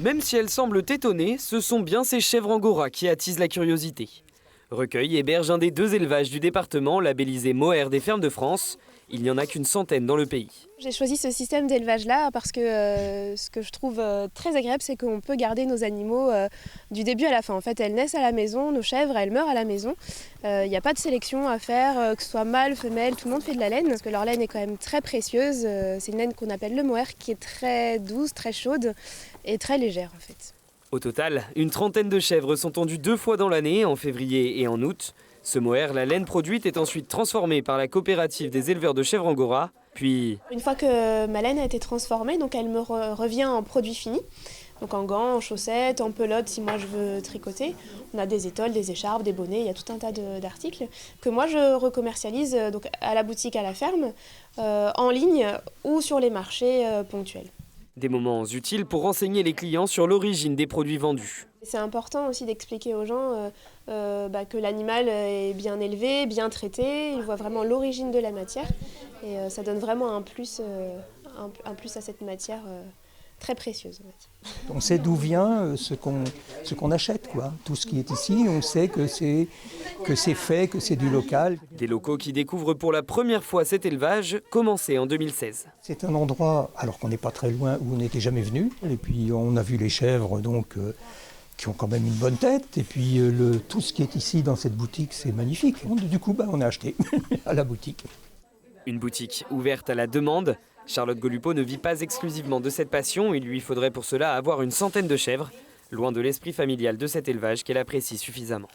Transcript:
Même si elles semblent étonnées, ce sont bien ces chèvres angora qui attisent la curiosité. Recueil héberge un des 2 élevages du département, labellisé Mohair des fermes de France. Il n'y en a qu'une centaine dans le pays. J'ai choisi ce système d'élevage-là parce que ce que je trouve très agréable, c'est qu'on peut garder nos animaux du début à la fin. En fait, elles naissent à la maison, nos chèvres, elles meurent à la maison. Il n'y a pas de sélection à faire, que ce soit mâle, femelle, tout le monde fait de la laine. Parce que leur laine est quand même très précieuse. C'est une laine qu'on appelle le mohair, qui est très douce, très chaude et très légère en fait. Au total, une trentaine de chèvres sont tondues 2 fois dans l'année, en février et en août. Ce mohair, la laine produite, est ensuite transformée par la coopérative des éleveurs de chèvres angora. Puis, une fois que ma laine a été transformée, donc elle me revient en produit fini. Donc en gants, en chaussettes, en pelote si moi je veux tricoter. On a des étoles, des écharpes, des bonnets, il y a tout un tas d'articles que moi je recommercialise donc à la boutique, à la ferme, en ligne ou sur les marchés ponctuels. des moments utiles pour renseigner les clients sur l'origine des produits vendus. C'est important aussi d'expliquer aux gens que l'animal est bien élevé, bien traité, ils voient vraiment l'origine de la matière et ça donne vraiment un plus à cette matière très précieuse. On sait d'où vient ce qu'on achète, quoi. Tout ce qui est ici, on sait que c'est fait, que c'est du local. Des locaux qui découvrent pour la première fois cet élevage, commencé en 2016. C'est un endroit, alors qu'on n'est pas très loin, où on n'était jamais venu. Et puis on a vu les chèvres, donc, qui ont quand même une bonne tête. Et puis tout ce qui est ici dans cette boutique, c'est magnifique. Du coup, on a acheté à la boutique. Une boutique ouverte à la demande. Charlotte Golupo ne vit pas exclusivement de cette passion. Il lui faudrait pour cela avoir une centaine de chèvres, loin de l'esprit familial de cet élevage qu'elle apprécie suffisamment.